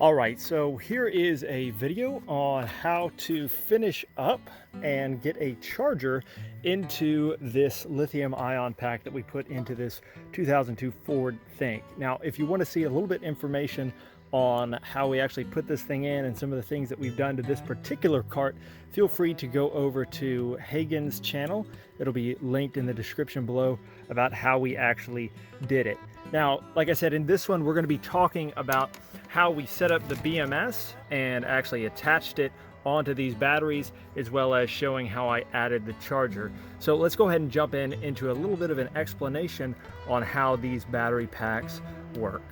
Alright, so here is a video on how to finish up and get a charger into this lithium ion pack that we put into this 2002 Ford Think. Now, if you want to see a little bit information on how we actually put this thing in and some of the things that we've done to this particular cart, feel free to go over to Hagan's channel. It'll be linked in the description below about how we actually did it. Now, like I said, in this one, we're going to be talking about how we set up the BMS and actually attached it onto these batteries, as well as showing how I added the charger. So let's go ahead and jump into a little bit of an explanation on how these battery packs work.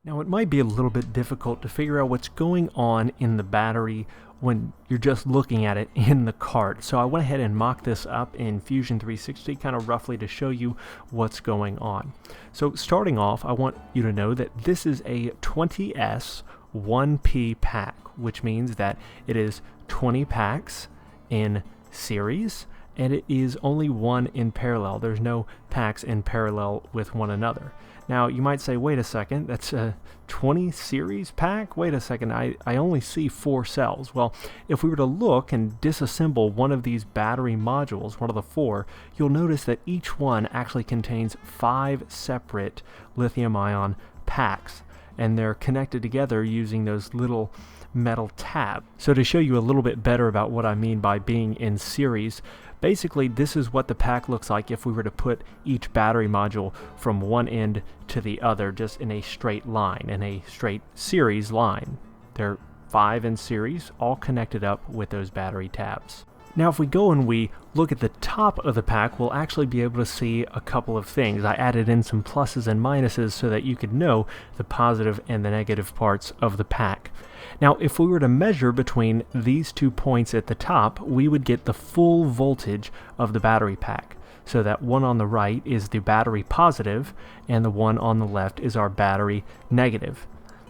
Now, it might be a little bit difficult to figure out what's going on in the battery when you're just looking at it in the cart. So I went ahead and mocked this up in Fusion 360 kind of roughly to show you what's going on. So starting off, I want you to know that this is a 20S 1P pack, which means that it is 20 packs in series and it is only one in parallel. There's no packs in parallel with one another. Now, you might say, wait a second, that's a 20 series pack? Wait a second, I only see 4 cells. Well, if we were to look and disassemble one of these battery modules, one of the 4, you'll notice that each one actually contains 5 separate lithium-ion packs, and they're connected together using those little metal tabs. So to show you a little bit better about what I mean by being in series, basically this is what the pack looks like if we were to put each battery module from one end to the other just in a straight line, in a straight series line. They're 5 in series, all connected up with those battery tabs. Now if we go and we look at the top of the pack, we'll actually be able to see a couple of things. I added in some pluses and minuses so that you could know the positive and the negative parts of the pack. Now, if we were to measure between these 2 points at the top, we would get the full voltage of the battery pack. So that one on the right is the battery positive, and the one on the left is our battery negative.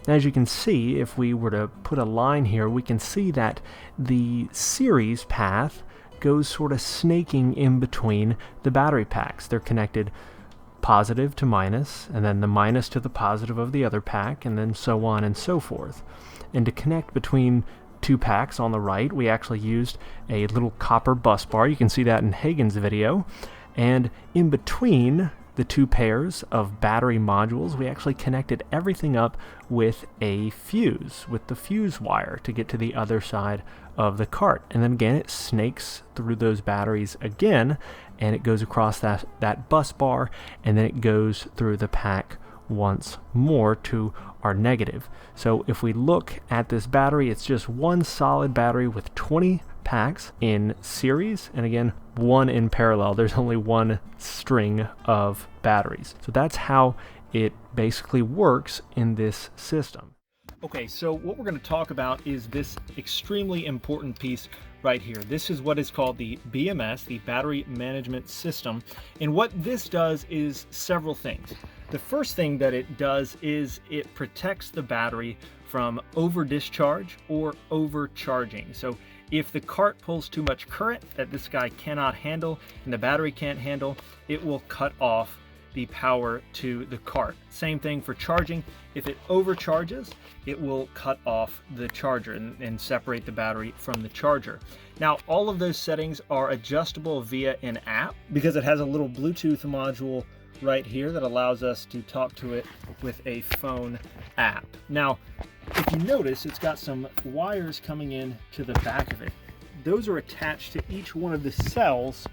As you can see, if we were to put a line here, we can see that the series path goes sort of snaking in between the battery packs. They're connected positive to minus, and then the minus to the positive of the other pack, and then so on and so forth. And to connect between 2 packs on the right, we actually used a little copper bus bar. You can see that in Hagan's video. And in between the 2 pairs of battery modules, we actually connected everything up with a fuse, with the fuse wire to get to the other side of the cart. And then again, it snakes through those batteries again, and it goes across that bus bar, and then it goes through the pack once more to our negative. So if we look at this battery, it's just one solid battery with 20 packs in series, and again, one in parallel. There's only one string of batteries. So that's how it basically works in this system. Okay, so what we're going to talk about is this extremely important piece right here. This is what is called the BMS, the Battery Management System. And what this does is several things. The first thing that it does is it protects the battery from over discharge or overcharging. So if the cart pulls too much current that this guy cannot handle and the battery can't handle, it will cut off the power to the cart. Same thing for charging. If it overcharges, it will cut off the charger and separate the battery from the charger. Now, all of those settings are adjustable via an app because it has a little Bluetooth module right here that allows us to talk to it with a phone app. Now, if you notice, it's got some wires coming in to the back of it. Those are attached to each one of the cells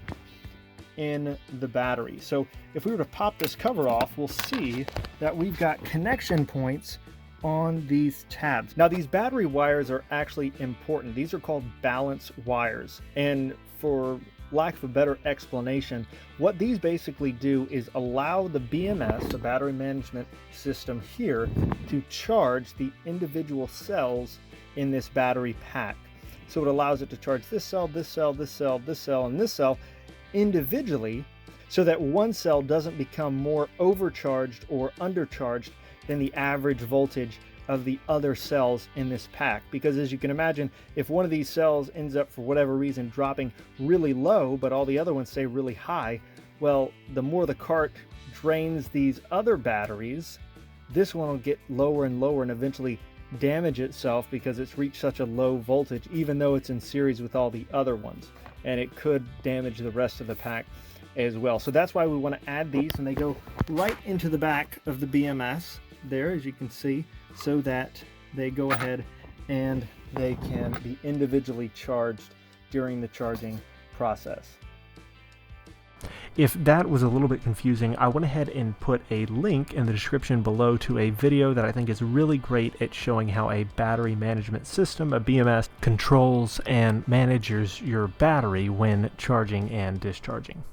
in the battery. So if we were to pop this cover off, we'll see that we've got connection points on these tabs. Now, these battery wires are actually important. These are called balance wires. And for lack of a better explanation, what these basically do is allow the BMS, the battery management system here, to charge the individual cells in this battery pack. So it allows it to charge this cell, this cell, this cell, this cell, and this cell individually, so that one cell doesn't become more overcharged or undercharged than the average voltage of the other cells in this pack. Because as you can imagine, if one of these cells ends up for whatever reason dropping really low, but all the other ones stay really high, well, the more the cart drains these other batteries, this one will get lower and lower and eventually damage itself because it's reached such a low voltage, even though it's in series with all the other ones, and it could damage the rest of the pack as well. So that's why we want to add these, and they go right into the back of the BMS there, as you can see, so that they go ahead and they can be individually charged during the charging process. If that was a little bit confusing, I went ahead and put a link in the description below to a video that I think is really great at showing how a battery management system, a BMS, controls and manages your battery when charging and discharging.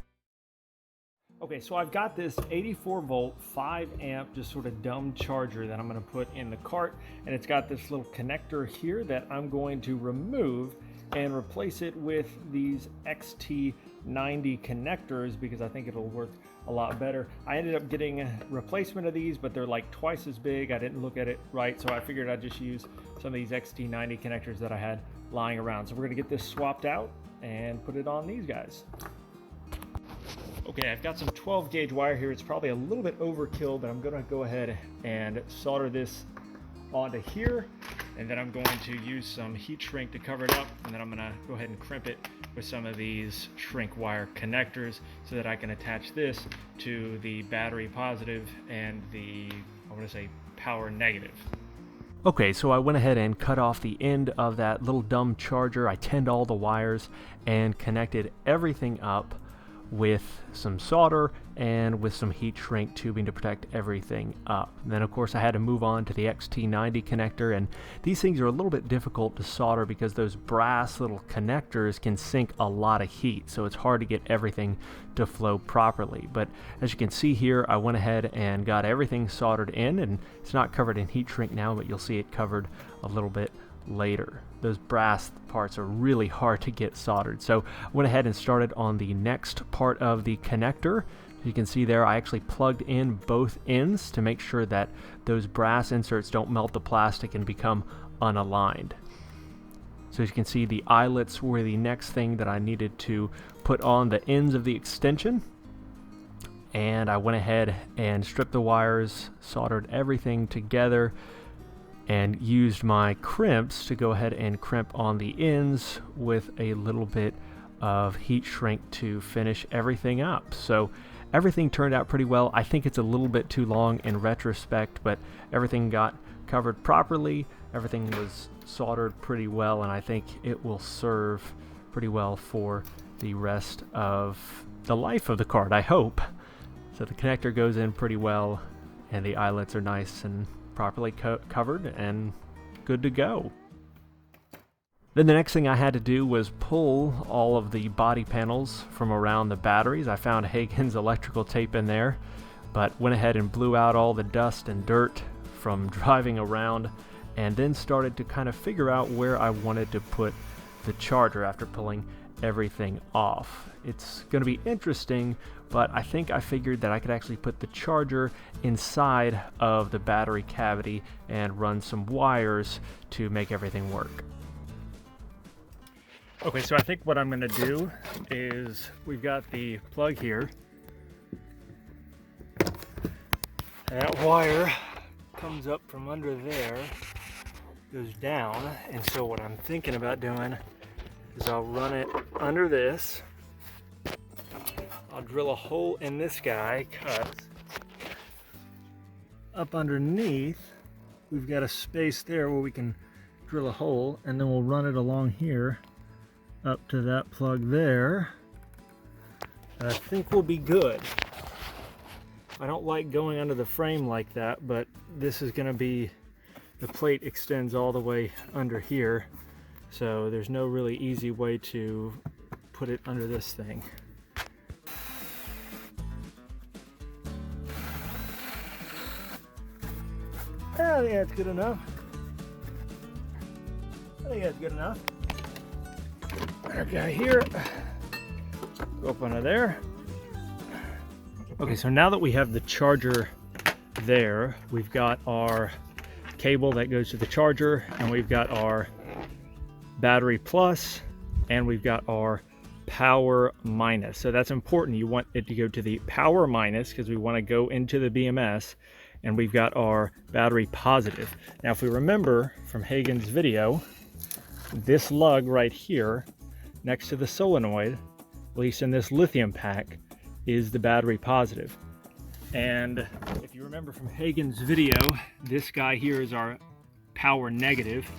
Okay, so I've got this 84 volt, 5 amp, just sort of dumb charger that I'm going to put in the cart, and it's got this little connector here that I'm going to remove and replace it with these XT90 connectors because I think it'll work a lot better. I ended up getting a replacement of these, but they're like twice as big. I didn't look at it right, so I figured I'd just use some of these XT90 connectors that I had lying around. So we're going to get this swapped out and put it on these guys. Okay, I've got some 12 gauge wire here. It's probably a little bit overkill, but I'm going to go ahead and solder this onto here, and then I'm going to use some heat shrink to cover it up, and then I'm going to go ahead and crimp it with some of these shrink wire connectors so that I can attach this to the battery positive and the, I want to say, power negative. Okay, so I went ahead and cut off the end of that little dumb charger. I tinned all the wires and connected everything up with some solder and with some heat shrink tubing to protect everything up. And then of course I had to move on to the XT90 connector, and these things are a little bit difficult to solder because those brass little connectors can sink a lot of heat, so it's hard to get everything to flow properly. But as you can see here, I went ahead and got everything soldered in, and it's not covered in heat shrink now, but you'll see it covered a little bit later. Those brass parts are really hard to get soldered. So I went ahead and started on the next part of the connector. You can see there I actually plugged in both ends to make sure that those brass inserts don't melt the plastic and become unaligned. So as you can see, the eyelets were the next thing that I needed to put on the ends of the extension. And I went ahead and stripped the wires, soldered everything together, and used my crimps to go ahead and crimp on the ends with a little bit of heat shrink to finish everything up. So everything turned out pretty well. I think it's a little bit too long in retrospect, but everything got covered properly. Everything was soldered pretty well, and I think it will serve pretty well for the rest of the life of the card, I hope. So the connector goes in pretty well, and the eyelets are nice and properly covered and good to go. Then the next thing I had to do was pull all of the body panels from around the batteries. I found Hagan's electrical tape in there, but went ahead and blew out all the dust and dirt from driving around, and then started to kind of figure out where I wanted to put the charger after pulling everything off. It's going to be interesting, but I think I figured that I could actually put the charger inside of the battery cavity and run some wires to make everything work. Okay, so I think what I'm going to do is we've got the plug here. That wire comes up from under there, goes down, and so what I'm thinking about doing is I'll run it under this. I'll drill a hole in this guy, because up underneath we've got a space there where we can drill a hole, and then we'll run it along here up to that plug there. And I think we'll be good. I don't like going under the frame like that, but this is going to be, the plate extends all the way under here, so there's no really easy way to put it under this thing. I think that's good enough. I think that's good enough. Okay, here, go up under there. Okay, so now that we have the charger there, we've got our cable that goes to the charger, and we've got our battery plus, and we've got our power minus. So that's important. You want it to go to the power minus because we want to go into the BMS, and we've got our battery positive. Now, if we remember from Hagan's video, this lug right here next to the solenoid, at least in this lithium pack, is the battery positive. And if you remember from Hagan's video, this guy here is our power negative,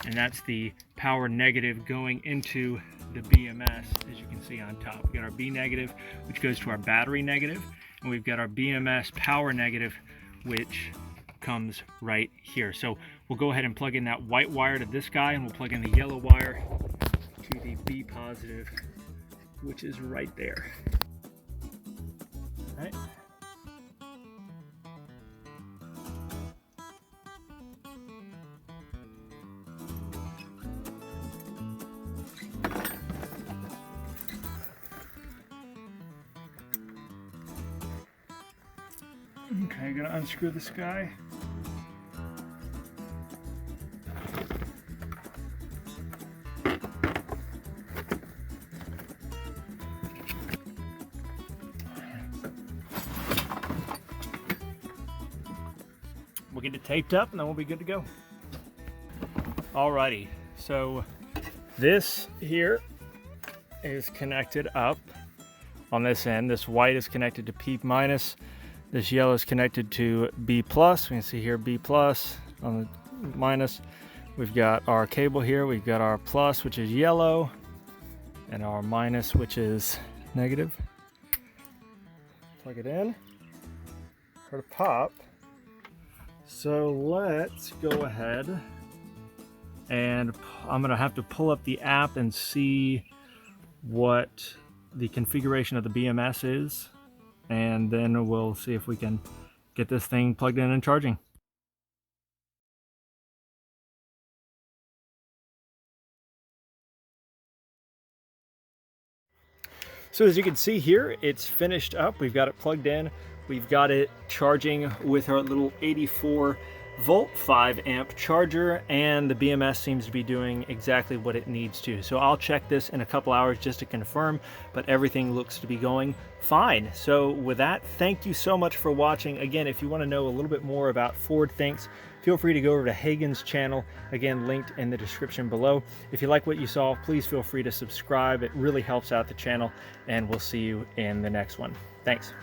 and that's the power negative going into the BMS, as you can see on top. We've got our B negative, which goes to our battery negative, and we've got our BMS power negative, which comes right here. So we'll go ahead and plug in that white wire to this guy, and we'll plug in the yellow wire to the B positive, which is right there. All right. Okay, gonna unscrew this guy. We'll get it taped up and then we'll be good to go. Alrighty, so this here is connected up on this end. This white is connected to P minus. This yellow is connected to B plus. We can see here B plus on the minus. We've got our cable here. We've got our plus, which is yellow, and our minus, which is negative. Plug it in. Heard a pop. So let's go ahead, and I'm gonna have to pull up the app and see what the configuration of the BMS is, and then we'll see if we can get this thing plugged in and charging. So as you can see here, it's finished up. We've got it plugged in. We've got it charging with our little 84 volt 5 amp charger, and the BMS seems to be doing exactly what it needs to. So I'll check this in a couple hours just to confirm, but everything looks to be going fine. So with that, thank you so much for watching. Again, if you want to know a little bit more about Ford Thinks, feel free to go over to Hagan's channel, again linked in the description below. If you like what you saw, please feel free to subscribe. It really helps out the channel, and we'll see you in the next one. Thanks.